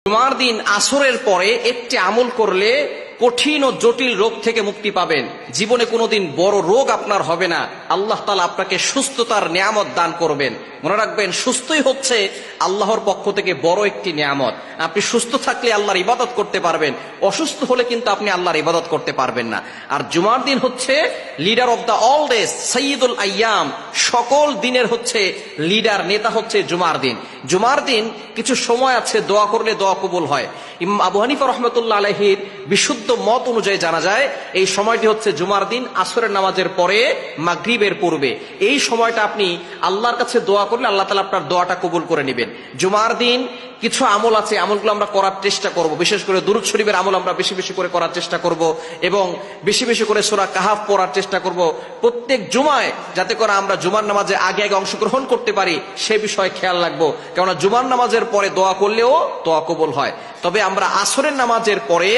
জুমার দিন আসরের পরে একটি আমল করলে কঠিন ও জটিল রোগ থেকে মুক্তি পাবেন। জীবনে কোনোদিন বড় রোগ আপনার হবে না। আল্লাহ তাআলা আপনাকে সুস্থতার নিয়ামত দান করবেন। মনে রাখবেন, সুস্থই হচ্ছে আল্লাহর পক্ষ থেকে বড় একটি নিয়ামত। আপনি সুস্থ থাকলে আল্লাহর ইবাদত করতে পারবেন, অসুস্থ হলে কিন্তু আপনি আল্লাহর ইবাদত করতে পারবেন না। আর জুমার দিন হচ্ছে leader of the all days, সাইয়্যিদুল আইয়াম, সকল দিনের হচ্ছে লিডার, নেতা হচ্ছে জুমার দিন। জুমার দিন কিছু সময় আছে দোয়া করলে দোয়া কবুল হয়। ইমাম আবু হানিফা রাহমাতুল্লাহ আলাইহির বিশুদ্ধ মত অনুযায়ী জানা যায় এই সময়টি হচ্ছে জুমার দিন আসরের নামাজের পরে মাগরিবের পূর্বে। এই সময়টা আপনি আল্লাহর কাছে দোয়া করলে আল্লাহ তাআলা আপনার দোয়াটা কবুল করে নেবেন। জুমার দিন কিছু আমল আছে, আমলগুলো আমরা করার চেষ্টা করব। বিশেষ করে দুরূদ শরীফের আমল আমরা বেশি বেশি করে করার চেষ্টা করব এবং বেশি বেশি করে সূরা কাহাফ পড়ার চেষ্টা করব প্রত্যেক জুমায়, যাতে করে আমরা জুমার নামাজে আগে আগে অংশগ্রহণ করতে পারি সে বিষয়ে খেয়াল রাখবো। কেননা জুমার নামাজের পরে দোয়া করলেও দোয়া কবুল হয়। তবে আমরা আসরের নামাজের পরে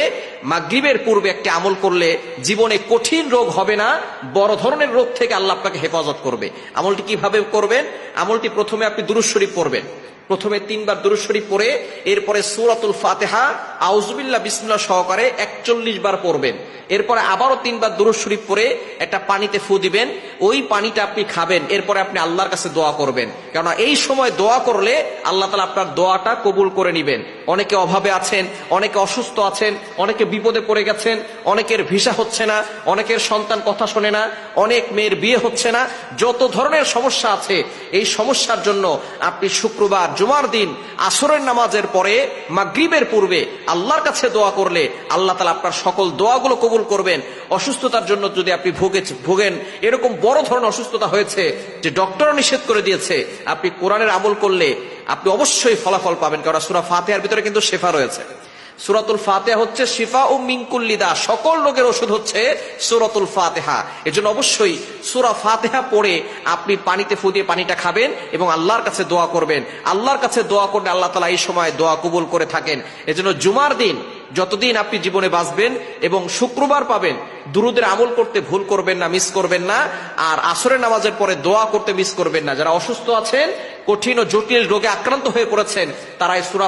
মাগরিবের পূর্বে একটি আমল করলে জীবনে কঠিন রোগ হবে না, বড় ধরনের রোগ থেকে আল্লাহ আপনাকে হেফাজত করবে। আমলটি কিভাবে করবেন? আমলটি প্রথমে আপনি দুরূদ শরীফ পড়বেন। প্রথমে 3 বার দুরূদ শরীফ পড়ে এরপরে সূরাতুল ফাতিহা আউযুবিল্লাহ বিসমিল্লাহ সহকারে 41 বার পড়বেন। এরপরে আবারও 3 বার দুরূদ শরীফ পড়ে একটা পানিতে ফু দিবেন, ওই পানিটা আপনি খাবেন। এরপরে আপনি আল্লাহর কাছে দোয়া করবেন, কেননা এই সময় দোয়া করলে আল্লাহ তাআলা আপনার দোয়াটা কবুল করে নেবেন। অনেকে অভাবে আছেন, অনেকে অসুস্থ আছেন, অনেকে বিপদে পড়ে গেছেন, অনেকের ভিসা হচ্ছে না, অনেকের সন্তান কথা শোনে না, অনেক মেয়ের বিয়ে হচ্ছে না, যত ধরনের সমস্যা আছে এই সমস্যার জন্য আপনি শুক্রবার জুমার দিন আসরের নামাজের পরে মাগরিবের পূর্বে আল্লাহর কাছে দোয়া করলে আল্লাহ তাআলা আপনার সকল দোয়াগুলো কবুল করবেন। অসুস্থতার জন্য যদি আপনি ভোগেন, এরকম বড় ধরনের অসুস্থতা হয়েছে যে ডক্টরও নিষেধ করে দিয়েছে, আপনি কোরআনের আমল করলে আপনি অবশ্যই ফলাফল পাবেন। কারণ সূরা ফাতিহার ভিতরে কিন্তু শিফা রয়েছে। সূরাতুল ফাতিহা হচ্ছে শিফা ও মিন কুল্লি দা, সকল রোগের ওষুধ হচ্ছে সূরাতুল ফাতিহা। এজন্য অবশ্যই সূরা ফাতিহা পড়ে আপনি পানিতে ফু দিয়ে পানিটা খাবেন এবং আল্লাহর কাছে দোয়া করবেন। আল্লাহর কাছে দোয়া করলে আল্লাহ তাআলা এই সময় দোয়া কবুল করে থাকেন। এজন্য জুমার দিন যতদিন আপনি জীবনে বাঁচবেন এবং শুক্রবার পাবেন, দুরুদের আমল করতে ভুল করবেন না, মিস করবেন না। আর আসরের নামাজের পরে দোয়া করতে মিস করবেন না। যারা অসুস্থ আছেন, কঠিন ও জটিল রোগে আক্রান্ত হয়ে পড়েছেন, তারা এই সূরা